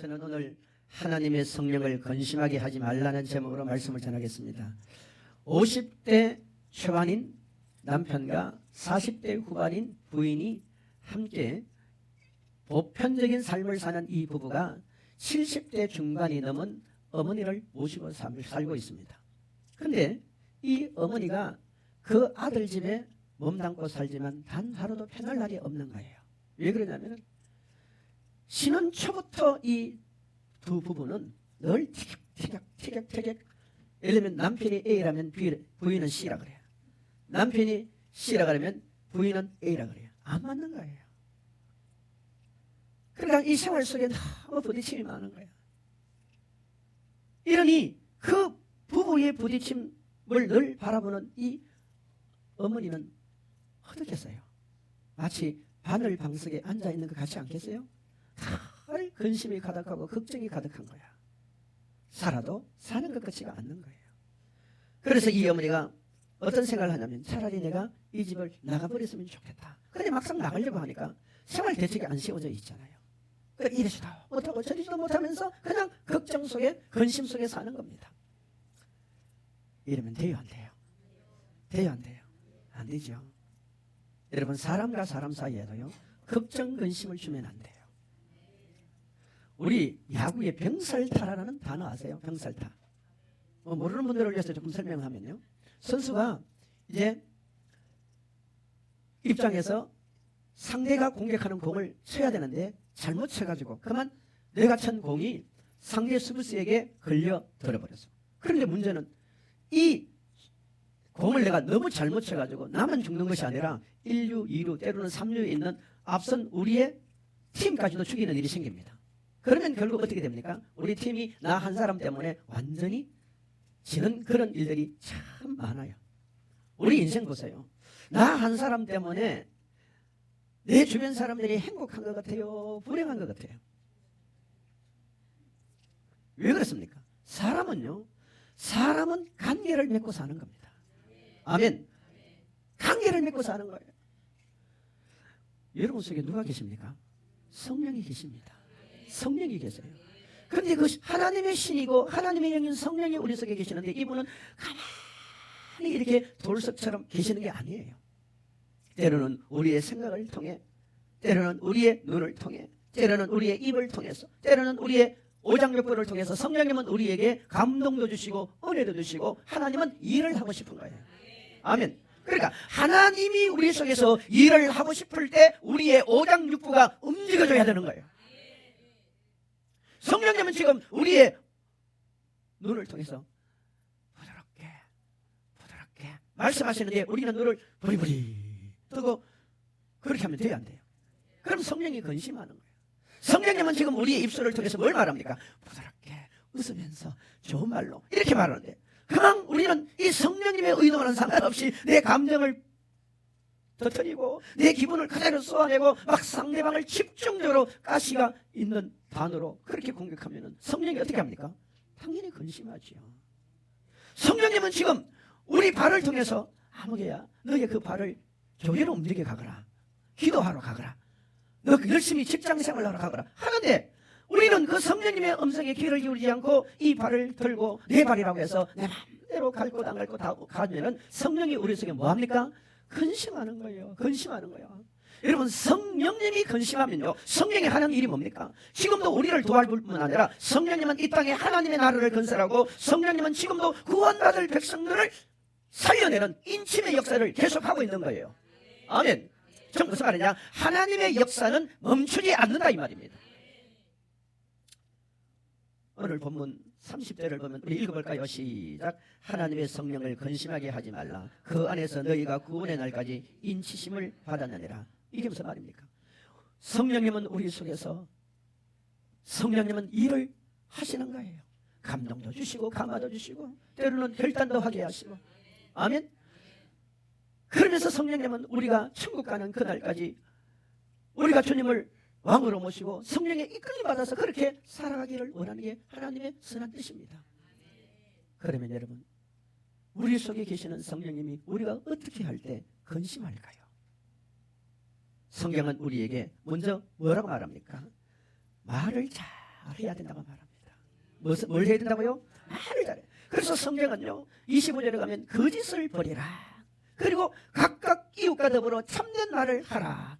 저는 오늘 하나님의 성령을 근심하게 하지 말라는 제목으로 말씀을 전하겠습니다. 50대 초반인 남편과 40대 후반인 부인이 함께 보편적인 삶을 사는 이 부부가 70대 중반이 넘은 어머니를 모시고 살고 있습니다. 그런데 이 어머니가 그 아들 집에 몸담고 살지만 단 하루도 편할 날이 없는 거예요. 왜 그러냐면 신혼 초부터 이 두 부부는 늘 티격태격 예를 들면 남편이 A라면 부인은 C라 그래요. 남편이 C라 그러면 부인은 A라 그래요. 안 맞는 거예요. 그러니까 이 생활 속에 너무 부딪힘이 많은 거예요. 이러니 그 부부의 부딪힘을 늘 바라보는 이 어머니는 어떻겠어요? 마치 바늘 방석에 앉아있는 것 같지 않겠어요? 늘 근심이 가득하고 걱정이 가득한 거야. 살아도 사는 것 같지가 않는 거예요. 그래서 이 어머니가 어떤 생각을 하냐면 차라리 내가 이 집을 나가버렸으면 좋겠다. 그런데 막상 나가려고 하니까 생활 대책이 안 세워져 있잖아요. 그러니까 이래서도 못하고 저리도 못하면서 그냥 걱정 속에 근심 속에 사는 겁니다. 이러면 돼요 안 돼요? 돼요 안 돼요? 안 되죠. 여러분 사람과 사람 사이에도요 걱정 근심을 주면 안 돼요. 우리 야구에 병살타라는 단어 아세요? 병살타. 모르는 분들을 위해서 조금 설명하면요. 선수가 이제 입장에서 상대가 공격하는 공을 쳐야 되는데 잘못 쳐가지고 그만 내가 친 공이 상대 수비수에게 걸려 들어버렸어. 그런데 문제는 이 공을 내가 너무 잘못 쳐가지고 나만 죽는 것이 아니라 1루, 2루, 때로는 3루에 있는 앞선 우리의 팀까지도 죽이는 일이 생깁니다. 그러면 결국 어떻게 됩니까? 우리 팀이 나 한 사람 때문에 완전히 지는 그런 일들이 참 많아요. 우리 인생 보세요. 나 한 사람 때문에 내 주변 사람들이 행복한 것 같아요? 불행한 것 같아요? 왜 그렇습니까? 사람은 관계를 맺고 사는 겁니다. 아멘. 관계를 맺고 사는 거예요. 여러분 속에 누가 계십니까? 성령이 계십니다. 성령이 계세요. 그런데 그 하나님의 신이고 하나님의 영인 성령이 우리 속에 계시는데 이분은 가만히 이렇게 돌석처럼 계시는 게 아니에요. 때로는 우리의 생각을 통해, 때로는 우리의 눈을 통해, 때로는 우리의 입을 통해서, 때로는 우리의 오장육부를 통해서 성령님은 우리에게 감동도 주시고 은혜도 주시고 하나님은 일을 하고 싶은 거예요. 아멘. 그러니까 하나님이 우리 속에서 일을 하고 싶을 때 우리의 오장육부가 움직여줘야 되는 거예요. 성령님은 지금 우리의 눈을 통해서 부드럽게 말씀하시는데 우리는 눈을 부리부리 뜨고 그렇게 하면 돼요 안 돼요? 그럼 성령이 근심하는 거예요. 성령님은 지금 우리의 입술을 통해서 뭘 말합니까? 부드럽게 웃으면서 좋은 말로 이렇게 말하는데 그냥 우리는 이 성령님의 의도와는 상관없이 내 감정을 터뜨리고 내 기분을 그대로 쏘아내고 막 상대방을 집중적으로 가시가 있는 단어로 그렇게 공격하면 성령이 어떻게 합니까? 당연히 근심하죠. 성령님은 지금 우리 발을 통해서 아무개야 너의 그 발을 교회로 움직여 가거라. 기도하러 가거라. 너 열심히 직장생활 하러 가거라. 하는데 우리는 그 성령님의 음성에 귀를 기울이지 않고 이 발을 들고 내 발이라고 해서 내 마음대로 갈 곳 안 갈 곳 다 가면은 성령이 우리 속에 뭐합니까? 근심하는 거예요. 근심하는 거예요. 여러분 성령님이 근심하면요 성령이 하는 일이 뭡니까? 지금도 우리를 도와줄 뿐만 아니라 성령님은 이 땅에 하나님의 나라를 건설하고 성령님은 지금도 구원받을 백성들을 살려내는 인침의 역사를 계속하고 있는 거예요. 아멘. 전 무슨 말이냐? 하나님의 역사는 멈추지 않는다 이 말입니다. 오늘 본문 30절을 보면 우리 읽어볼까요? 시작. 하나님의 성령을 근심하게 하지 말라. 그 안에서 너희가 구원의 날까지 인치심을 받았느니라. 이게 무슨 말입니까? 성령님은 우리 속에서 성령님은 일을 하시는 거예요. 감동도 주시고 감화도 주시고 때로는 결단도 하게 하시고 아멘. 그러면서 성령님은 우리가 천국 가는 그날까지 우리가 주님을 왕으로 모시고 성령의 이끌림 받아서 그렇게 살아가기를 원하는 게 하나님의 선한 뜻입니다. 그러면 여러분 우리 속에 계시는 성령님이 우리가 어떻게 할 때 근심할까요? 성경은 우리에게 먼저 뭐라고 말합니까? 말을 잘 말해야 된다고 말합니다. 뭘 해야 된다고요? 말을 잘해. 그래서 성경은요 25절에 가면 거짓을 버리라. 그리고 각각 이웃과 더불어 참된 말을 하라.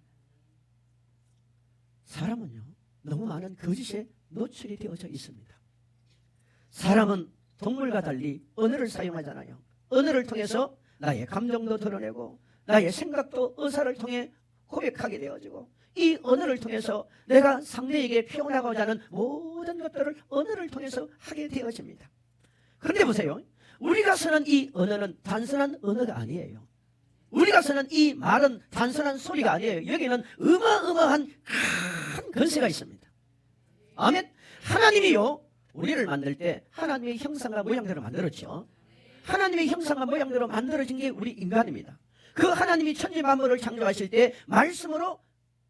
사람은요 너무 많은 거짓에 노출이 되어져 있습니다. 사람은 동물과 달리 언어를 사용하잖아요. 언어를 통해서 나의 감정도 드러내고 나의 생각도 의사를 통해 고백하게 되어지고 이 언어를 통해서 내가 상대에게 표현하고자 하는 모든 것들을 언어를 통해서 하게 되어집니다. 그런데 보세요. 우리가 쓰는 이 언어는 단순한 언어가 아니에요. 우리가 쓰는 이 말은 단순한 소리가 아니에요. 여기는 어마어마한 큰 권세가 있습니다. 아멘. 하나님이요 우리를 만들 때 하나님의 형상과 모양대로 만들었죠. 하나님의 형상과 모양대로 만들어진 게 우리 인간입니다. 그 하나님이 천지 만물을 창조하실 때 말씀으로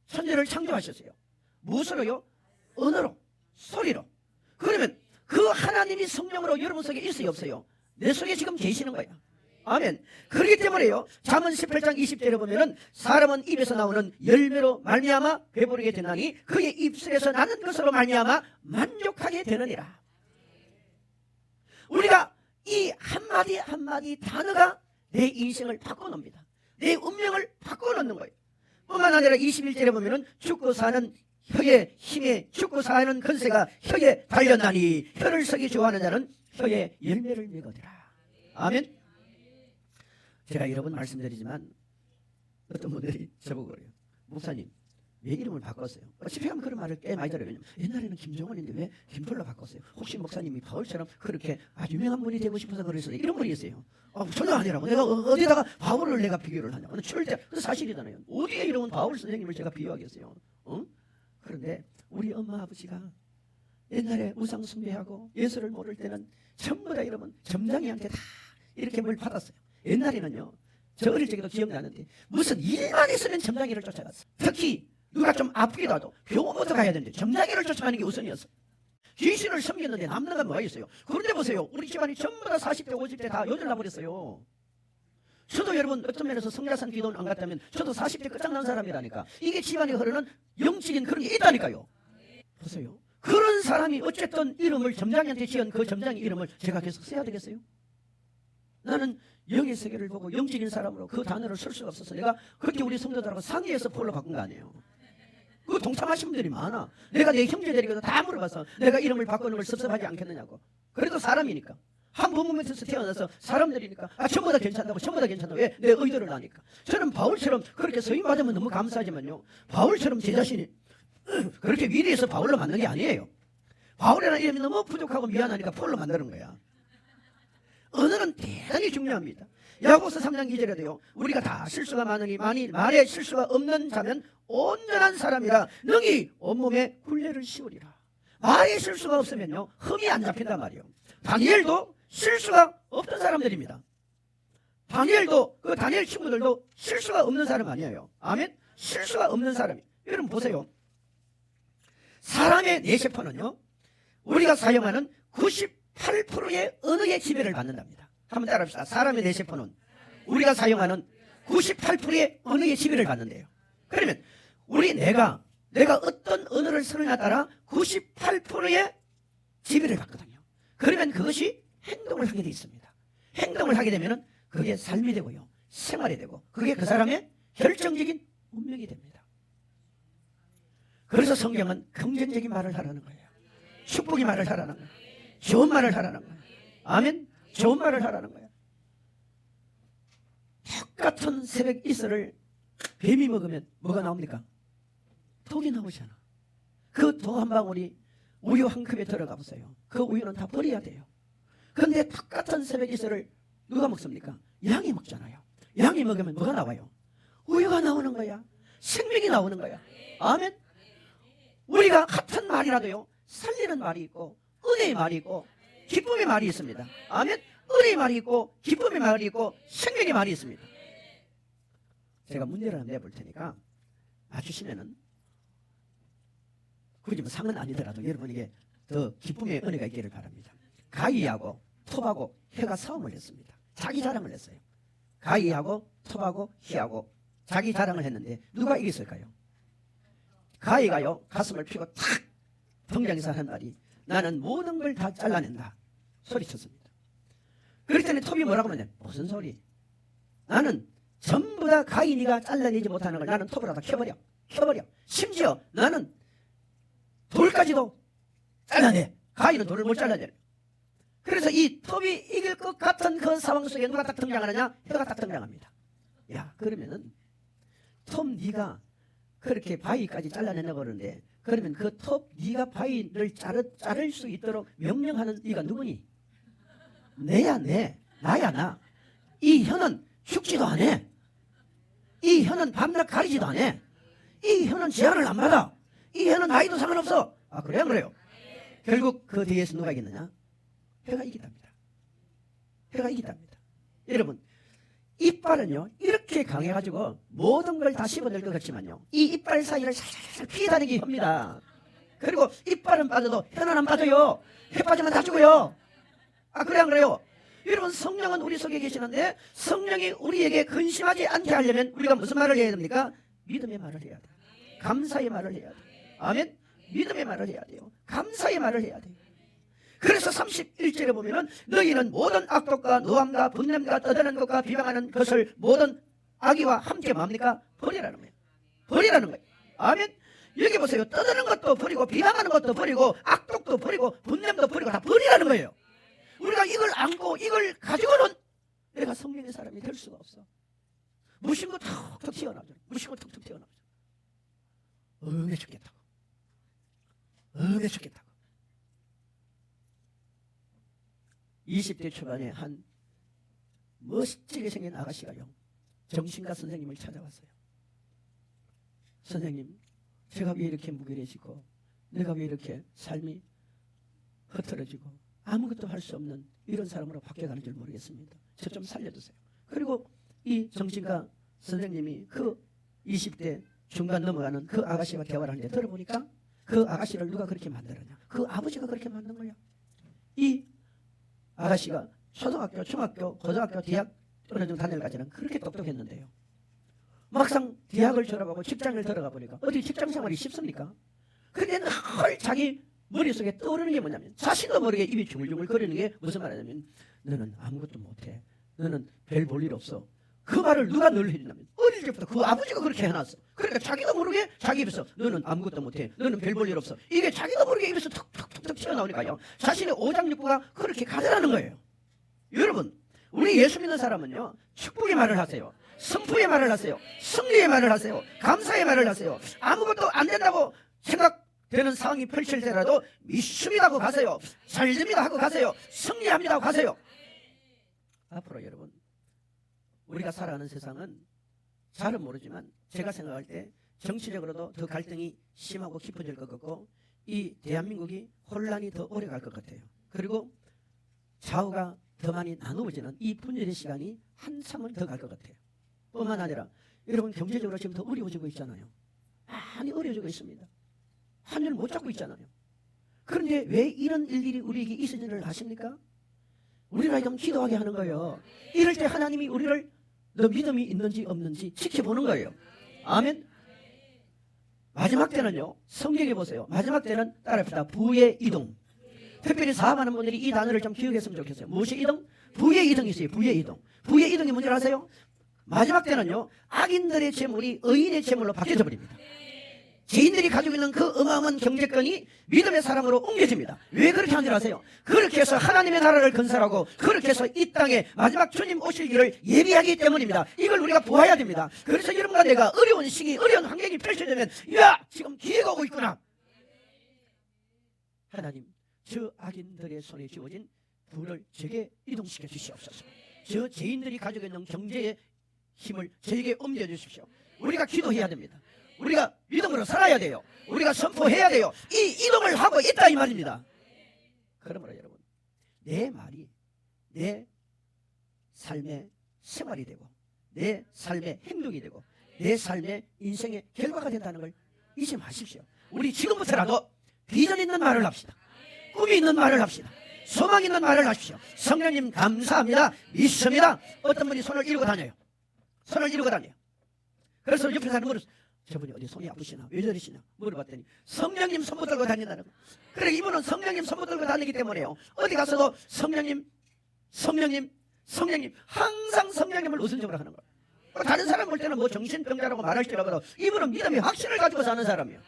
천지를 창조하셨어요. 무엇으로요? 언어로, 소리로. 그러면 그 하나님이 성령으로 여러분 속에 있어요, 없어요? 내 속에 지금 계시는 거예요. 아멘. 그렇기 때문에요 잠언 18장 20절에 보면은 사람은 입에서 나오는 열매로 말미암아 배부르게 되나니 그의 입술에서 나는 것으로 말미암아 만족하게 되느니라. 우리가 이 한마디 한마디 단어가 내 인생을 바꿔놓습니다. 내 운명을 바꿔놓는 거예요. 뿐만 아니라 21절에 보면은 죽고 사는 혀의 힘에 죽고 사는 권세가 혀에 달렸나니 혀를 쓰기 좋아하는 자는 혀에 열매를 맺으리라. 아멘. 제가 여러 번 말씀드리지만 어떤 분들이 저보고 그래요. 목사님 왜 이름을 바꿨어요? 집에 가면 그런 말을 꽤 많이 들어요. 왜냐면 옛날에는 김종원인데 왜 김폴로 바꿨어요? 혹시 목사님이 바울처럼 그렇게 아주 유명한 분이 되고 싶어서 그랬어요? 이런 분이 있어요. 전혀 아니라고. 내가 어디다가 바울을 내가 비교를 하냐고. 절대 그 사실이잖아요. 어디에 이러면 바울 선생님을 제가 비유하겠어요? 그런데 우리 엄마 아버지가 옛날에 우상 숭배하고 예수를 모를 때는 전부 다 이러면 점장이한테 다 이렇게 뭘 받았어요. 옛날에는요 저 어릴 적에도 기억나는데 무슨 일만 있으면 점장이를 쫓아갔어. 특히 누가 좀 아프기도 하도 병원부터 가야 되는데 점장이를 쫓아가는 게 우선이었어. 귀신을 섬겼는데 남는 건 뭐가 있어요? 그런데 보세요. 우리 집안이 전부 다 40대 50대 다 요절나 버렸어요. 저도 여러분 어떤 면에서 성자산 기도는 안 갔다면 저도 40대 끝장난 사람이라니까. 이게 집안에 흐르는 영적인 그런 게 있다니까요. 보세요. 그런 사람이 어쨌든 이름을 점장한테 지은 그 점장의 이름을 제가 계속 써야 되겠어요? 나는 영의 세계를 보고 영적인 사람으로 그 단어를 쓸 수가 없어서 내가 그렇게 우리 성도들하고 상의해서 폴로 바꾼 거 아니에요. 그 동참하신 분들이 많아. 내가 내 형제들에게도 다 물어봤어. 내가 이름을 바꾸는 걸 섭섭하지 않겠느냐고. 그래도 사람이니까. 한 부모님에서 태어나서 사람들이니까 전부 다 괜찮다고 전부 다 괜찮다고. 왜? 내 의도를 아니까. 저는 바울처럼 그렇게 서임 받으면 너무 감사하지만요. 바울처럼 제 자신이 그렇게 위대해서 바울로 만든 게 아니에요. 바울이라는 이름이 너무 부족하고 미안하니까 폴로 만드는 거야. 언어는 대단히 중요합니다. 야고보서 3장 2절에도요. 우리가 다 실수가 많으니 만일 말에 실수가 없는 자면 온전한 사람이라 능히 온몸에 굴레를 씌우리라. 말에 실수가 없으면요. 흠이 안 잡힌단 말이에요. 다니엘도 실수가 없던 사람들입니다. 다니엘도 그 다니엘 친구들도 실수가 없는 사람 아니에요. 아멘. 실수가 없는 사람이. 여러분 보세요. 사람의 뇌세포는요. 우리가 사용하는 98%의 언어의 지배를 받는답니다. 한번 따라합시다. 사람의 뇌세포는 우리가 사용하는 98%의 언어의 지배를 받는데요. 그러면 우리 내가 어떤 언어를 쓰느냐에 따라 98%의 지배를 받거든요. 그러면 그것이 행동을 하게 돼 있습니다. 행동을 하게 되면 그게 삶이 되고요. 생활이 되고 그게 그 사람의 결정적인 운명이 됩니다. 그래서 성경은 긍정적인 말을 하라는 거예요. 축복의 말을 하라는 거예요. 좋은 말을 하라는 거예요. 아멘. 좋은 말을 하라는 거예요. 똑같은 새벽 이슬을 뱀이 먹으면 뭐가 나옵니까? 독이 나오잖아. 그 독 한 방울이 우유 한 컵에 들어가 보세요. 그 우유는 다 버려야 돼요. 그런데 똑같은 새벽 이슬을 누가 먹습니까? 양이 먹잖아요. 양이 먹으면 뭐가 나와요? 우유가 나오는 거야. 생명이 나오는 거야. 아멘. 우리가 같은 말이라도요. 살리는 말이 있고 은혜의 말이 있고 기쁨의 말이 있습니다. 아멘. 은혜의 말이 있고 기쁨의 말이 있고 생명의 말이 있습니다. 제가 문제를 한번 내볼 테니까 맞추시면은 굳이 뭐 상은 아니더라도 여러분에게 더 기쁨의 은혜가 있기를 바랍니다. 가이하고 톱하고 혀가 싸움을 했습니다. 자기 자랑을 했어요. 가이하고 톱하고 혀하고 자기 자랑을 했는데 누가 이겼을까요? 가이가요 가슴을 피고 탁 동장에서 한 말이 나는 모든 걸 다 잘라낸다 소리쳤습니다. 그랬더니 톱이 뭐라고 하냐? 무슨 소리? 나는 전부 다 가인이가 잘라내지 못하는 걸 나는 톱으로 다 켜버려. 심지어 나는 돌까지도 잘라내. 가인은 돌을 못 잘라내. 그래서 이 톱이 이길 것 같은 그 상황 속에 누가 딱 등장하느냐? 혀가 딱 등장합니다. 야, 그러면은 톱 네가 그렇게 바위까지 잘라낸다고 그러는데 그러면 그 톱 네가 바위를 자를 수 있도록 명령하는 네가 누구니? 내야 내, 나야 나. 이 혀는 죽지도 않아. 이 혀는 밤낮 가리지도 않아. 이 혀는 제한을 안 받아. 이 혀는 나이도 상관없어. 아, 그래요? 안 그래요? 결국 그 뒤에서 누가 이겼느냐? 혀가 이긴답니다. 혀가 이긴답니다. 여러분, 이빨은요 이렇게 강해가지고 모든 걸 다 씹어낼 것 같지만요 이 이빨 사이를 살살 피해다니기 합니다. 그리고 이빨은 빠져도 혀는 안 빠져요. 혀 빠지면 다 죽어요. 아, 그래 안 그래요? 여러분, 성령은 우리 속에 계시는데 성령이 우리에게 근심하지 않게 하려면 우리가 무슨 말을 해야 됩니까? 믿음의 말을 해야 돼요. 감사의 말을 해야 돼요. 아멘. 믿음의 말을 해야 돼요. 감사의 말을 해야 돼요. 그래서 31절에 보면은 너희는 모든 악독과 노함과 분냄과 떠드는 것과 비방하는 것을 모든 악의와 함께 뭡니까? 버리라는 거예요. 버리라는 거예요. 아멘. 여기 보세요. 떠드는 것도 버리고 비방하는 것도 버리고 악독도 버리고 분냄도 버리고 다 버리라는 거예요. 우리가 이걸 안고 이걸 가지고는 내가 성령의 사람이 될 수가 없어. 무심코 턱턱 튀어나오죠. 무심코 턱턱 튀어나오죠. 응해 죽겠다고. 응해 죽겠다고. 20대 초반에 한 멋지게 생긴 아가씨가요 정신과 선생님을 찾아왔어요. 선생님, 제가 왜 이렇게 무결해지고 내가 왜 이렇게 삶이 흐트러지고 아무것도 할 수 없는 이런 사람으로 바뀌어가는 줄 모르겠습니다. 저 좀 살려주세요. 그리고 이 정신과 선생님이 그 20대 중간 넘어가는 그 아가씨와 대화를 하는데 들어보니까 그 아가씨를 누가 그렇게 만들었냐? 그 아버지가 그렇게 만든 거야. 이 아가씨가 초등학교, 중학교, 고등학교, 대학 어느 정도 다닐까지는 그렇게 똑똑했는데요. 막상 대학을 졸업하고 직장을 들어가 보니까 어디 직장 생활이 쉽습니까? 근데 늘 자기 머릿속에 떠오르는 게 뭐냐면 자신도 모르게 입이 중글중글 거리는 게 무슨 말이냐면 너는 아무것도 못해. 너는 별 볼 일 없어. 그 말을 누가 늘 해주냐면 어릴 때부터 그 아버지가 그렇게 해놨어. 그러니까 자기도 모르게 자기 입에서 너는 아무것도 못해. 너는 별 볼 일 없어. 이게 자기도 모르게 입에서 툭툭툭툭 튀어나오니까요. 자신의 오장육부가 그렇게 가더라는 거예요. 여러분, 우리 예수 믿는 사람은요 축복의 말을 하세요. 성부의 말을 하세요. 승리의 말을 하세요. 감사의 말을 하세요. 아무것도 안 된다고 생각되는 상황이 펼칠 때라도 믿습니다 하고 가세요. 잘 됩니다 하고 가세요. 승리합니다 하고 가세요. 앞으로 여러분, 우리가 살아가는 세상은 잘은 모르지만 제가 생각할 때 정치적으로도 더 갈등이 심하고 깊어질 것 같고 이 대한민국이 혼란이 더 오래 갈 것 같아요. 그리고 좌우가 더 많이 나누어지는 이 분열의 시간이 한참을 더 갈 것 같아요. 뿐만 아니라 여러분, 경제적으로 지금 더 어려워지고 있잖아요. 많이 어려워지고 있습니다. 환율을 못 잡고 있잖아요. 그런데 왜 이런 일들이 우리에게 있어지는 아십니까? 우리가 좀 기도하게 하는 거예요. 이럴 때 하나님이 우리를 너 믿음이 있는지 없는지 지켜보는 거예요. 아멘. 마지막 때는요, 성경에 보세요. 마지막 때는 따라합시다. 부의 이동. 특별히 사업하는 분들이 이 단어를 좀 기억했으면 좋겠어요. 무엇이 이동? 부의 이동이 있어요. 부의 이동. 부의 이동이 뭔지 아세요? 마지막 때는요 악인들의 재물이 의인의 재물로 바뀌어져 버립니다. 죄인들이 가지고 있는 그 어마어마한 경제권이 믿음의 사람으로 옮겨집니다. 왜 그렇게 하는 줄 아세요? 그렇게 해서 하나님의 나라를 건설하고 그렇게 해서 이 땅에 마지막 주님 오실 길을 예비하기 때문입니다. 이걸 우리가 보아야 됩니다. 그래서 여러분과 내가 어려운 시기, 어려운 환경이 펼쳐지면 야, 지금 기회가 오고 있구나. 하나님, 저 악인들의 손에 쥐어진 부를 제게 이동시켜 주시옵소서. 저 죄인들이 가지고 있는 경제의 힘을 저에게 옮겨 주십시오. 우리가 기도해야 됩니다. 우리가 믿음으로 살아야 돼요. 우리가 선포해야 돼요. 이 이동을 하고 있다 이 말입니다. 그러므로 여러분, 내 말이 내 삶의 생활이 되고 내 삶의 행동이 되고 내 삶의 인생의 결과가 된다는 걸 잊지 마십시오. 우리 지금부터라도 비전 있는 말을 합시다. 꿈이 있는 말을 합시다. 소망 있는 말을 하십시오. 성령님 감사합니다. 믿습니다. 어떤 분이 손을 이루고 다녀요. 손을 이루고 다녀요. 그래서 옆에 사는 분은 저분이 어디 손이 아프시나 왜 저러시나 물어봤더니 성령님 손 붙들고 다닌다는 거. 그래 이분은 성령님 손 붙들고 다니기 때문에요. 어디 가서도 성령님 항상 성령님을 우선적으로 하는 거예요. 다른 사람 볼 때는 뭐 정신병자라고 말할지라도 이분은 믿음의 확신을 가지고 사는 사람이에요.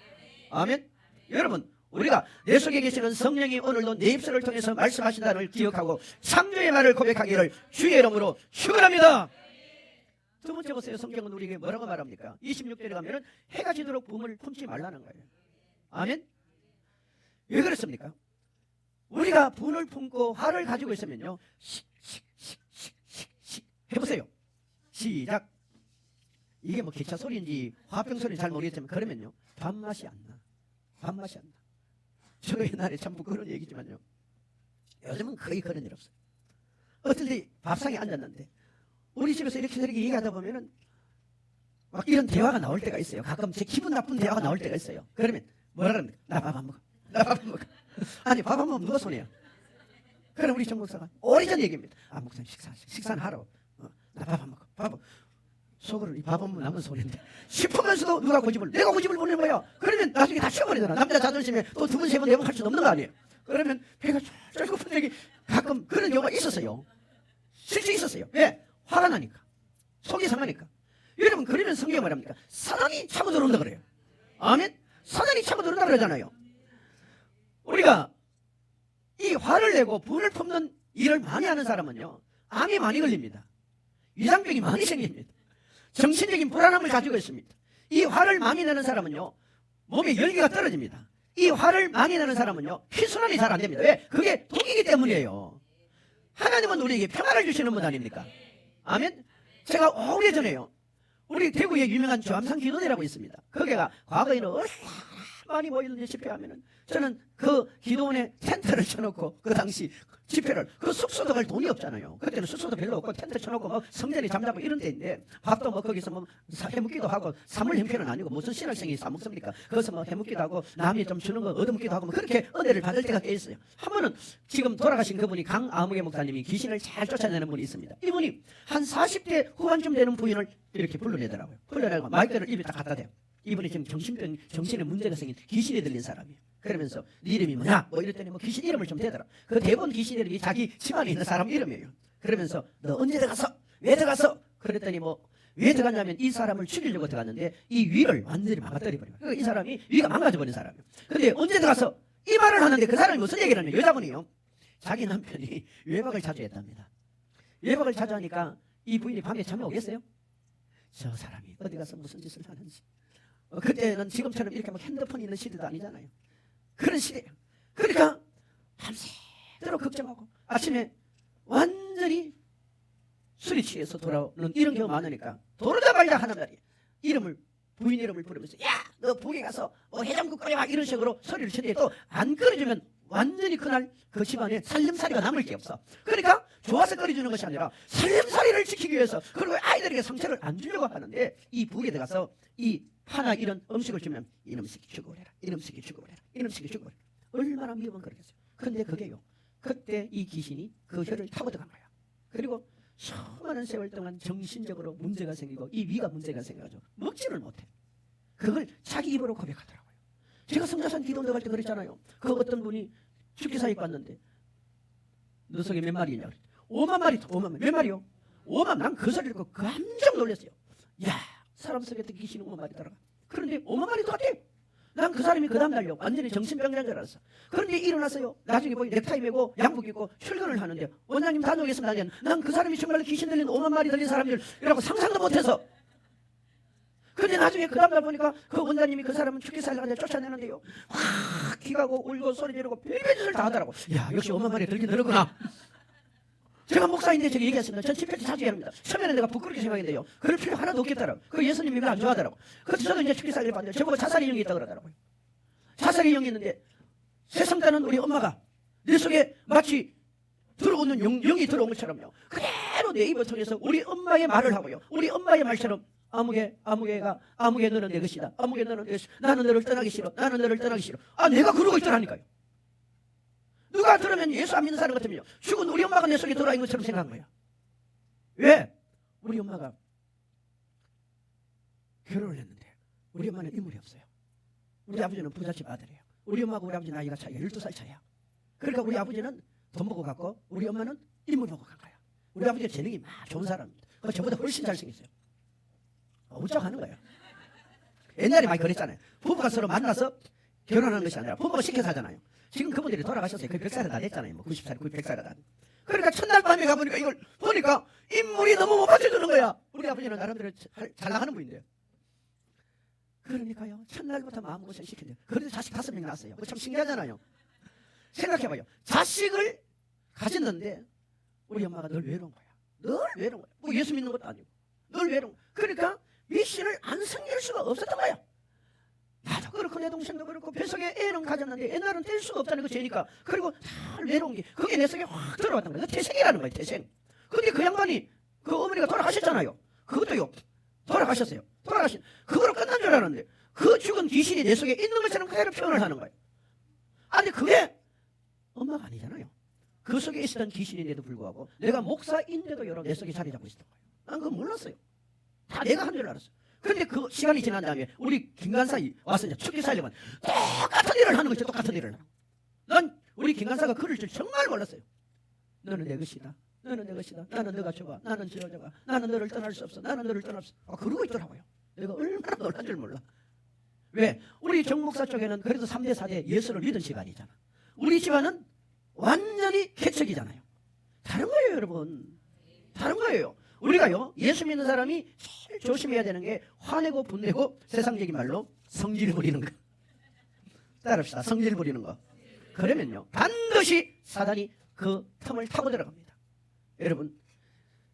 아멘. 여러분 우리가 내 속에 계시는 성령이 오늘도 내 입술을 통해서 말씀하신다는 걸 기억하고 창조의 말을 고백하기를 주의 이름으로 축원합니다. 두 번째 보세요. 성경은 우리에게 뭐라고 말합니까? 26절에 가면은 해가 지도록 붐을 품지 말라는 거예요. 아멘. 왜 그렇습니까? 우리가 분을 품고 화를 가지고 있으면요 씩씩씩씩씩 해보세요. 시작. 이게 뭐 기차 소리인지 화병 소리인지 잘 모르겠지만 그러면요 밥맛이 안 나. 밥맛이 안 나. 저 옛날에 참 부끄러운 얘기지만요 요즘은 거의 그런 일 없어요. 어떨 때 밥상에 앉았는데 우리 집에서 이렇게 얘기하다 보면은 막 이런 대화가 나올 때가 있어요. 가끔 제 기분 나쁜 대화가 나올 때가 있어요. 그러면 뭐라 그럽니까? 나 밥 안 먹어. 나 밥 안 먹어. 아니 밥 안 먹으면 누가 손해야? 그럼 우리 정 목사가 오래전 얘기입니다. 아 목사님 식사는 하라고. 나 밥 안 먹어. 속으로 이 밥 없으면 남은 소리인데 싶으면서도 누가 고집을 내가 고집을 부리는 거야. 그러면 나중에 다 치워버리잖아. 남자 자존심에 또 두 번 세 번 네 번 할 수는 없는 거 아니에요. 그러면 배가 쫄 고픈 적이 가끔 그런 경우가 있었어요. 실제 있었어요. 왜? 화가 나니까 속이 상하니까. 여러분 그러면 성경이 말합니까? 사단이 차고 들어온다 그래요. 아멘. 사단이 차고 들어온다 그러잖아요. 우리가 이 화를 내고 분을 품는 일을 많이 하는 사람은요 암이 많이 걸립니다. 위장병이 많이 생깁니다. 정신적인 불안함을 가지고 있습니다. 이 화를 많이 내는 사람은요 몸에 열기가 떨어집니다. 이 화를 많이 내는 사람은요 피순환이 잘 안 됩니다. 왜? 그게 독이기 때문이에요. 하나님은 우리에게 평안을 주시는 분 아닙니까? 아멘. 제가 오래전에요 우리 대구에 유명한 조암산 기도대라고 있습니다. 거기가 과거에는 얼마나 많이 모이는데 집회하면은 저는 그 기도원에 텐트를 쳐놓고 그 당시 집회를 그 숙소도 갈 돈이 없잖아요. 그때는 숙소도 별로 없고 텐트 쳐놓고 뭐 성전에 잠자고 이런 데인데 밥도 뭐 거기서 뭐 해먹기도 하고 사물 형편은 아니고 무슨 신학생이 싸먹습니까? 거기서 뭐 해먹기도 하고 남이 좀 주는 거 얻어먹기도 하고 뭐 그렇게 은혜를 받을 때가 꽤 있어요. 한 번은 지금 돌아가신 그분이 강아무개 목사님이 귀신을 잘 쫓아내는 분이 있습니다. 이분이 한 40대 후반쯤 되는 부인을 이렇게 불러내더라고요. 불러내고 마이크를 입에 딱 갖다 대요. 이분이 지금 정신에 문제가 생긴 귀신이 들린 사람이에요. 그러면서 네 이름이 뭐냐? 뭐 이랬더니 뭐 귀신 이름을 좀 대더라. 그 대부분 귀신 이름이 자기 집안에 있는 사람 이름이에요. 그러면서 너 언제 들어갔어? 왜 들어갔어? 그랬더니 뭐 왜 들어갔냐면 이 사람을 죽이려고 들어갔는데 이 위를 완전히 망가뜨려버려요. 그러니까 이 사람이 위가 망가져버린 사람이에요. 근데 언제 들어갔어? 이 말을 하는데 그 사람이 무슨 얘기를 하냐면 여자분이요. 자기 남편이 외박을 자주 했답니다. 외박을 자주 하니까 이 부인이 밤에 잠이 오겠어요? 저 사람이 어디 가서 무슨 짓을 하는지. 그때는 지금처럼 이렇게 막 핸드폰이 있는 시대도 아니잖아요. 그런 시대예요. 그러니까 밤새도록 걱정하고 아침에 완전히 술이 취해서 돌아오는 이런 경우 많으니까 돌아다 말자 하는 말이에요. 부인 이름을 부르면서 야 너 북에 가서 뭐 해장국 끓여 이런 식으로 소리를 치는데 또 안 끓여주면 완전히 그날 그 집안에 살림살이가 남을 게 없어. 그러니까 좋아서 끓여주는 것이 아니라 살림살이를 지키기 위해서 그리고 아이들에게 상처를 안 주려고 하는데 이 북에 들어가서 이 파나 이런 음식을 주면 이놈 새끼 죽어버려라. 이놈 새끼 죽어버려라. 이놈 새끼 죽어버려라. 얼마나 미우면 그러겠어요. 근데 그게요. 그때 이 귀신이 그 혀를 타고 들어간 거야. 그리고 수많은 세월 동안 정신적으로 문제가 생기고 이 위가 문제가 생겨가지고 먹지를 못해. 그걸 자기 입으로 고백하더라고요. 제가 성자산 기도원에 갈 때 그랬잖아요. 그 어떤 분이 죽기사 입고 왔는데 너 속에 몇 마리냐? 5만 마리. 5만 마리. 몇 마리요? 5만. 난 그 소리를 듣고 깜짝 놀랐어요. 야 사람 속에 귀신이 5만 마리 들어가. 그런데 5만 마리 들어갔대. 난 그 사람이 그 다음 날요 완전히 정신병자인 줄 알았어. 그런데 일어났어요. 나중에 보니 넥타이 메고 양복 입고 출근을 하는데 원장님 다녀오겠습니다. 난 그 사람이 정말 귀신 들린 5만 마리 들린 사람들이라고 상상도 못해서. 근데 나중에 그 다음날 보니까 그 원장님이 그 사람은 죽게 살려고 쫓아내는데요. 확 기가고 울고 소리 지르고 별별 짓을 다 하더라고. 야 역시 5만 마리 들긴 들었구나. 제가 목사인데 저기 얘기했습니다. 전 집회 때 자주 얘기합니다. 처음에는 내가 부끄럽게 생각했는데요. 그럴 필요 하나도 없겠더라고. 그 예수님이 안 좋아하더라고. 그래서 저도 이제 죽게 살려 봤는데 저보고 자살의 영이 있다고 그러더라고요. 자살의 영이 있는데 세상 따는 우리 엄마가 내 속에 마치 들어오는 영이 들어온 것처럼요. 그대로 내 입을 통해서 우리 엄마의 말을 하고요. 우리 엄마의 말처럼 아무개 너는 내 것이다. 아무개 너는 내 것이다. 나는 너를 떠나기 싫어. 나는 너를 떠나기 싫어. 아 내가 그러고 있더라니까요. 누가 들으면 예수 안 믿는 사람 같으면요. 죽은 우리 엄마가 내 속에 들어있는 것처럼 생각한 거야. 왜? 우리 엄마가 결혼을 했는데 우리 엄마는 인물이 없어요. 우리 아버지는 부잣집 아들이에요. 우리 엄마하고 우리 아버지 나이가 차이가 12살 차이야. 그러니까 우리 아버지는 돈 보고 갔고 우리 엄마는 인물 보고 간 거야. 우리 아버지는 재능이 막 좋은 사람입니다. 저보다 훨씬 잘생겼어요. 어쩌고 하는 거예요. 옛날에 많이 그랬잖아요. 부부가 서로 만나서 결혼하는 것이 아니라 부부가 시켜서 하잖아요. 지금 그분들이 돌아가셨어요. 거의 100살이 다 됐잖아요. 뭐 90살, 100살이 다. 그러니까 첫날 밤에 가보니까 이걸 보니까 인물이 너무 못 받쳐주는 거야. 우리 아버지는 나름대로 잘 나가는 분인데요. 그러니까요. 첫날부터 마음고생 시킨대요. 그래도 자식 5명 낳았어요. 참 신기하잖아요. 생각해봐요. 자식을 가졌는데 우리 엄마가 늘 외로운 거야. 늘 외로운 거야. 뭐 예수 믿는 것도 아니고 늘 외로운 거야. 그러니까 미신을 안 섬길 수가 없었던 거야. 나도 그렇고 내 동생도 그렇고 뱃속에 애는 가졌는데 옛날은 뗄 수가 없다는 거 죄니까. 그리고 다 외로운 게 그게 내 속에 확 들어왔던 거야. 태생이라는 거야. 태생. 근데 그 양반이 그 어머니가 돌아가셨잖아요. 그것도요. 돌아가셨어요. 돌아가신 그거로 끝난 줄 알았는데 그 죽은 귀신이 내 속에 있는 것처럼 그대로 표현을 하는 거예요. 아니 그게 엄마가 아니잖아요. 그 속에 있었던 귀신인데도 불구하고 내가 목사인데도 여러 내 속에 자리 잡고 있었던 거예요. 난 그거 몰랐어요. 다 내가 한 줄 알았어요. 그런데 그 시간이 지난 다음에 우리 김간사 와서 이제 축기 살려면 똑같은 일을 하는 거죠. 똑같은 일을 하는. 난 우리 김간사가 그럴 줄 정말 몰랐어요. 너는 내 것이다. 너는 내 것이다. 나는 너가 좋아. 나는 저가. 나는 너를 떠날 수 없어. 나는 너를 떠날 수 없어. 그러고 있더라고요. 내가 얼마나 놀란 줄 몰라. 왜? 우리 정목사 쪽에는 그래도 3대 4대 예수를 믿은 시간이잖아. 우리 집안은 완전히 개척이잖아요. 다른 거예요, 여러분. 다른 거예요. 우리가요, 예수 믿는 사람이 제일 조심해야 되는 게 화내고 분내고 세상적인 말로 성질 부리는 거. 따라합시다. 성질 부리는 거. 그러면요, 반드시 사단이 그 틈을 타고 들어갑니다. 여러분,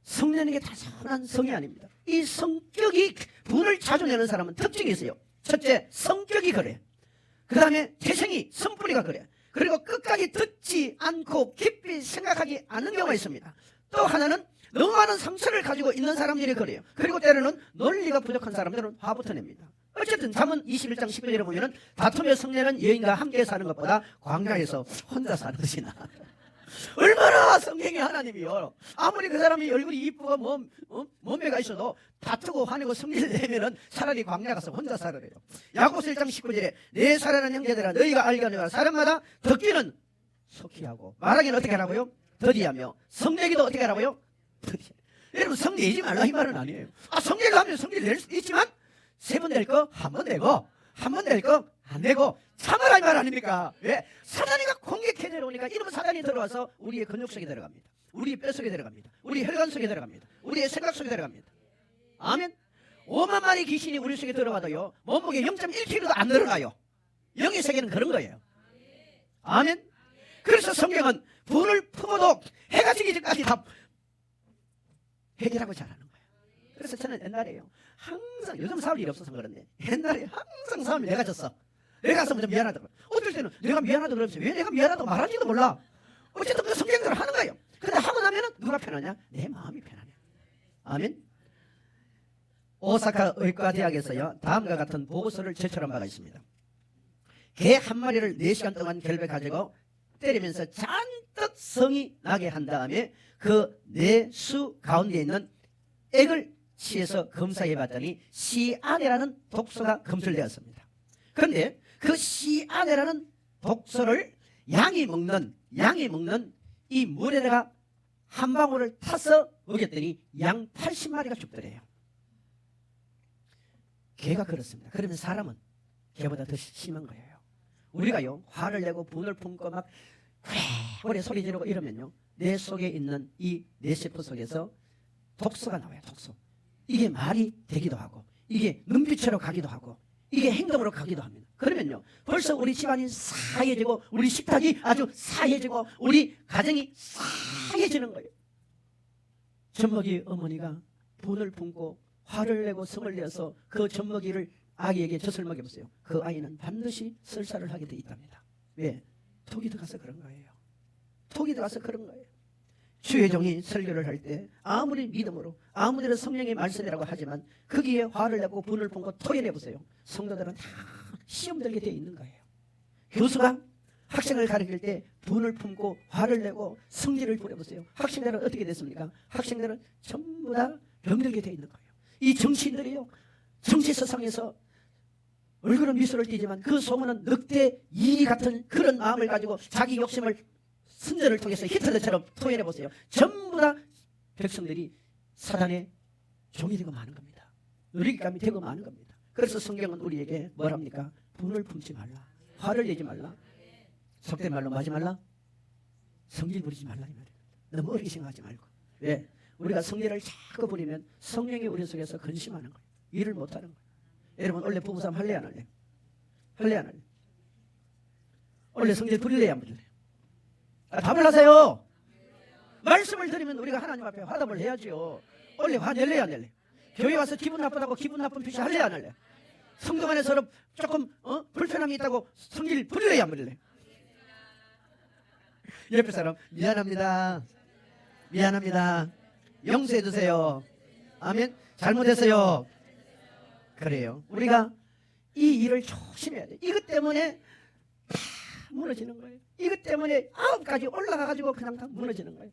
성내는 게 단순한 성이 아닙니다. 이 성격이 분을 자주 내는 사람은 특징이 있어요. 첫째, 성격이 그래. 그 다음에 태생이, 성뿌리가 그래. 그리고 끝까지 듣지 않고 깊이 생각하지 않는 경우가 있습니다. 또 하나는 너무 많은 상처를 가지고 있는 사람들이 그래요. 그리고 때로는 논리가 부족한 사람들은 화부터 냅니다. 어쨌든 잠언 21장 10절에 보면은 다투며 성내는 여인과 함께 사는 것보다 광야에서 혼자 사는 것이 나아. 얼마나 성경의 하나님이요. 아무리 그 사람이 얼굴이 이쁘고 몸매가 있어도 다투고 화내고 성질 내면은 차라리 광야 가서 혼자 살아래요. 야고보서 1장 19절에 내 사랑하는 형제들아 너희가 알거니와 사람마다 듣기는 속히 하고 말하기는 어떻게 하라고요? 더디하며 성내기도 어떻게 하라고요? 여러분 성내지 말라 이 말은 아니에요. 성내를 하면 성내를 낼 수 있지만 3번 낼 거 한 번 내고 한 번 낼 거 안 내고 참으라 이 말 아닙니까? 왜? 사단이가 공격해 들어오니까 이러면 사단이 들어와서 우리의 근육 속에 들어갑니다. 우리의 뼈 속에 들어갑니다. 우리 혈관 속에 들어갑니다. 우리의 생각 속에 들어갑니다. 아멘. 5만 마리 귀신이 우리 속에 들어와도요 몸무게 0.1kg도 안 늘어나요. 영의 세계는 그런 거예요. 아멘. 그래서 성경은 분을 품어도 해가 지기 전까지 다 해결하고 잘하는 거예요. 그래서 저는 옛날에요 항상 요즘 싸울 일이 없어서 그런데 옛날에 항상 싸움이 내가 졌어. 내가 싸우면 미안하다고. 어떨 때는 내가 미안하다고 그러면서 왜 내가 미안하다고 말하지도 몰라. 어쨌든 그 성경대로 하는 거예요. 근데 하고 나면은 누가 편하냐? 내 마음이 편하냐. 아멘. 오사카 의과대학에서요 다음과 같은 보고서를 제출한 바가 있습니다. 개 한 마리를 4시간 동안 결백가지고 때리면서 잔뜩 성이 나게 한 다음에 그 뇌수 가운데 있는 액을 치해서 검사해 봤더니 시아네라는 독소가 검출되었습니다. 그런데 그 시아네라는 독소를 양이 먹는 이 물에다가 한 방울을 타서 먹였더니 양 80마리가 죽더래요. 개가 그렇습니다. 그러면 사람은 개보다 더 심한 거예요. 우리가요 화를 내고 분을 품고 막 오래 소리 지르고 이러면요 내 속에 있는 이 뇌세포 속에서 독소가 나와요. 독소. 이게 말이 되기도 하고 이게 눈빛으로 가기도 하고 이게 행동으로 가기도 합니다. 그러면요 벌써 우리 집안이 사해지고 우리 식탁이 아주 사해지고 우리 가정이 사해지는 거예요. 젖먹이 어머니가 분을 품고 화를 내고 성을 내서 그 젖먹이를 아기에게 젖을 먹여보세요. 그 아이는 반드시 설사를 하게 돼 있답니다. 왜? 독이 들어가서 그런 거예요. 독이 들어가서 그런 거예요. 주의 종이 설교를 할 때 아무리 믿음으로 아무리 성령의 말씀이라고 하지만 거기에 화를 내고 분을 품고 토해내보세요. 성도들은 다 시험 들게 되어 있는 거예요. 교수가 학생을 가르칠 때 분을 품고 화를 내고 성질을 부려보세요. 학생들은 어떻게 됐습니까? 학생들은 전부 다 병들게 되어 있는 거예요. 이 정치인들이요 정치 세상에서 얼굴은 미소를 띠지만 그 속은 늑대 이리 같은 그런 마음을 가지고 자기 욕심을 선전을 통해서 히틀러처럼 토해내 보세요. 전부 다 백성들이 사단의 종이 되고 마는 겁니다. 누리감이 되고 마는 겁니다. 그래서 성경은 우리에게 뭐랍니까? 분을 품지 말라. 화를 내지 말라. 속된 말로 뭐 하지 말라? 성질 부리지 말라 이 말입니다. 너무 어리게 생각하지 말고. 왜? 우리가 성질을 자꾸 부리면 성령이 우리 속에서 근심하는 거예요. 일을 못하는 거예요. 여러분 원래 부부싸움 할래 안 할래? 할래 안 할래? 원래 성질 부릴래 안 부릴래? 답을 하세요. 말씀을 들으면 우리가 하나님 앞에 화답을 해야지요. 원래 화낼래 안 낼래? 교회 와서 기분 나쁘다고 기분 나쁜 표시 할래 안 할래? 성도 간에 서로 조금 불편함이 있다고 성질 부릴래 안 부릴래? 옆에 사람 미안합니다. 미안합니다. 용서해 주세요. 아멘. 잘못했어요. 그래요. 우리가 이 일을 조심해야 돼. 이것 때문에 다 무너지는 거예요. 이것 때문에 9가지 올라가가지고 그냥 다 무너지는 거예요.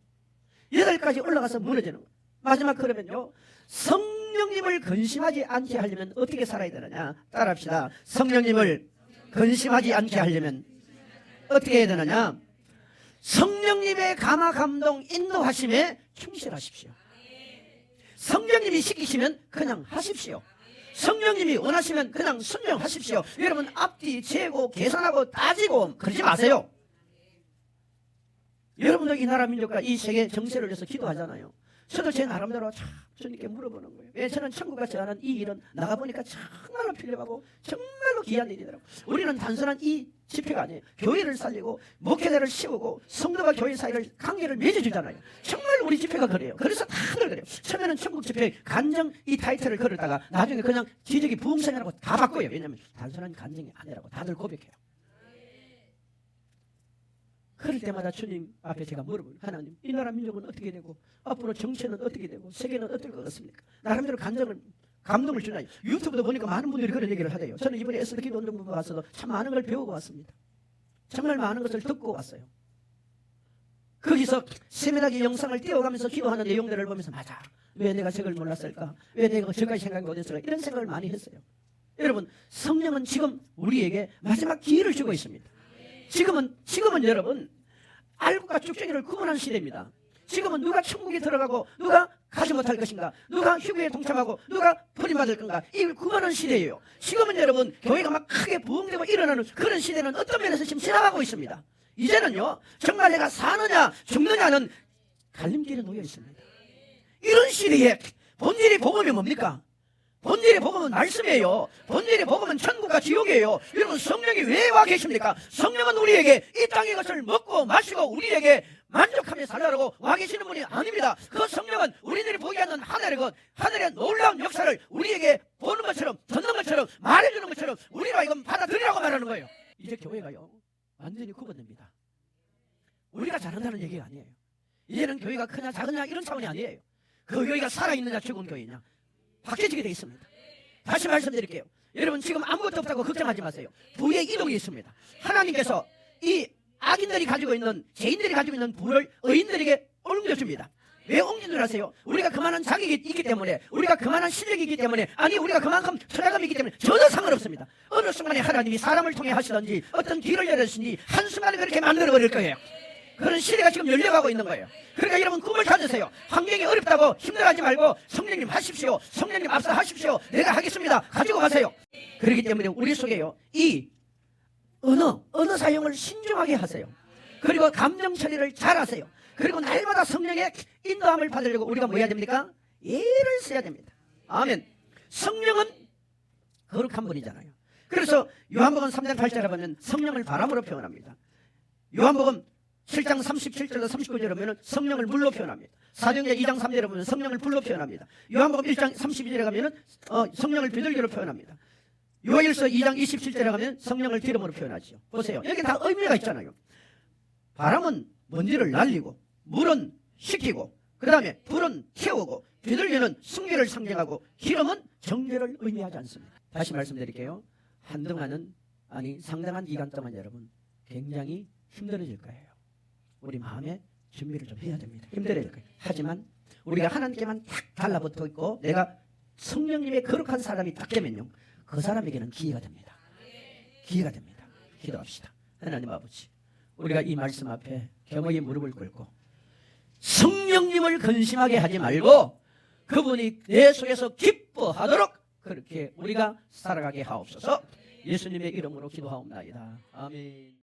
8가지 올라가서 무너지는 거예요. 마지막 그러면요. 성령님을 근심하지 않게 하려면 어떻게 살아야 되느냐. 따라합시다. 성령님을 근심하지 않게 하려면 어떻게 해야 되느냐. 성령님의 감화 감동 인도하심에 충실하십시오. 성령님이 시키시면 그냥 하십시오. 성령님이 원하시면 그냥 순종하십시오. 여러분 앞뒤 재고 계산하고 따지고 그러지 마세요. 여러분도 이 나라 민족과 이 세계 정세를 위해서 기도하잖아요. 저도 제 나름대로 참 주님께 물어보는 거예요. 왜 저는 천국 같지 않은 이 일은 나가보니까 정말로 필요하고 정말로 귀한 일이더라고요. 우리는 단순한 이 집회가 아니에요. 교회를 살리고 목회자를 세우고 성도와 교회 사이를 관계를 맺어주잖아요. 정말 우리 집회가 그래요. 그래서 다들 그래요. 처음에는 천국 집회 간정 이 타이틀을 걸었다가 나중에 그냥 지적이 부흥생이라고 다 바꿔요. 왜냐하면 단순한 간정이 아니라고 다들 고백해요. 그럴 때마다 주님 앞에 제가 물어보요. 하나님, 이 나라 민족은 어떻게 되고 앞으로 정치는 어떻게 되고 세계는 어떨 것 같습니까? 나름대로 감동을 주나요? 유튜브도 보니까 많은 분들이 그런 얘기를 하대요. 저는 이번에 에스더 기도 운동 부부 와서도 참 많은 걸 배우고 왔습니다. 정말 많은 것을 듣고 왔어요. 거기서 세밀하게 영상을 띄워가면서 기도하는 내용들을 보면서 맞아. 왜 내가 저걸 몰랐을까? 왜 내가 저까지 생각이 못했을까? 이런 생각을 많이 했어요. 여러분 성령은 지금 우리에게 마지막 기회를 주고 있습니다. 지금은 여러분 알곡과 쭉정이를 구분하는 시대입니다. 지금은 누가 천국에 들어가고 누가 가지 못할 것인가, 누가 휴게에 동참하고 누가 버림받을 건가, 이걸 구분하는 시대예요. 지금은 여러분 교회가 막 크게 부흥되고 일어나는 그런 시대는 어떤 면에서 지금 지나가고 있습니다. 이제는요 정말 내가 사느냐 죽느냐는 갈림길에 놓여 있습니다. 이런 시대에 본질이 복음이 뭡니까? 본질의 복음은 말씀이에요. 본질의 복음은 천국과 지옥이에요. 여러분 성령이 왜 와 계십니까? 성령은 우리에게 이 땅의 것을 먹고 마시고 우리에게 만족하며 살라고 와 계시는 분이 아닙니다. 그 성령은 우리들이 보지 않는 하늘의 것, 하늘의 놀라운 역사를 우리에게 보는 것처럼 듣는 것처럼 말해주는 것처럼 우리가 이건 받아들이라고 말하는 거예요. 이제 교회가요 완전히 구분됩니다. 우리가 잘한다는 얘기가 아니에요. 이제는 교회가 크냐 작으냐 이런 차원이 아니에요. 그 교회가 살아있느냐 죽은 교회냐 바뀌어지게 되어 있습니다. 다시 말씀드릴게요. 여러분 지금 아무것도 없다고 걱정하지 마세요. 부의 이동이 있습니다. 하나님께서 이 악인들이 가지고 있는 죄인들이 가지고 있는 부를 의인들에게 옮겨줍니다. 왜 옮긴 줄 아세요? 우리가 그만한 자격이 있기 때문에, 우리가 그만한 실력이 있기 때문에, 아니 우리가 그만큼 철학감이 있기 때문에 전혀 상관없습니다. 어느 순간에 하나님이 사람을 통해 하시든지 어떤 길을 열으시든지 한순간에 그렇게 만들어버릴 거예요. 그런 시대가 지금 열려가고 있는 거예요. 그러니까 여러분 꿈을 찾으세요. 환경이 어렵다고 힘들어하지 말고 성령님 하십시오. 성령님 앞서 하십시오. 내가 하겠습니다. 가지고 가세요. 그렇기 때문에 우리 속에요 이 언어 사용을 신중하게 하세요. 그리고 감정 처리를 잘 하세요. 그리고 날마다 성령의 인도함을 받으려고 우리가 뭐 해야 됩니까? 예를 써야 됩니다. 아멘. 성령은 거룩한 분이잖아요. 그래서 요한복음 3장 8절에 보면 성령을 바람으로 표현합니다. 요한복음 7장 37절로 39절에 보면 성령을 물로 표현합니다. 사도행전 2장 3절에 보면 성령을 불로 표현합니다. 요한복음 1장 32절에 가면 성령을 비둘기로 표현합니다. 요일서 2장 27절에 가면 성령을 기름으로 표현하죠. 보세요. 여기 다 의미가 있잖아요. 바람은 먼지를 날리고 물은 식히고 그 다음에 불은 태우고 비둘기는 승리를 상징하고 기름은 정죄를 의미하지 않습니다. 다시 말씀드릴게요. 한동안은 아니 상당한 기간 동안 여러분 굉장히 힘들어질 거예요. 우리 마음에 준비를 좀 해야 됩니다. 힘들어질 거예요. 하지만 우리가 하나님께만 딱 달라붙어 있고 내가 성령님의 거룩한 사람이 딱 되면요 그 사람에게는 기회가 됩니다. 기회가 됩니다. 기도합시다. 하나님 아버지, 우리가 이 말씀 앞에 겸허히 무릎을 꿇고 성령님을 근심하게 하지 말고 그분이 내 속에서 기뻐하도록 그렇게 우리가 살아가게 하옵소서. 예수님의 이름으로 기도하옵나이다. 아멘.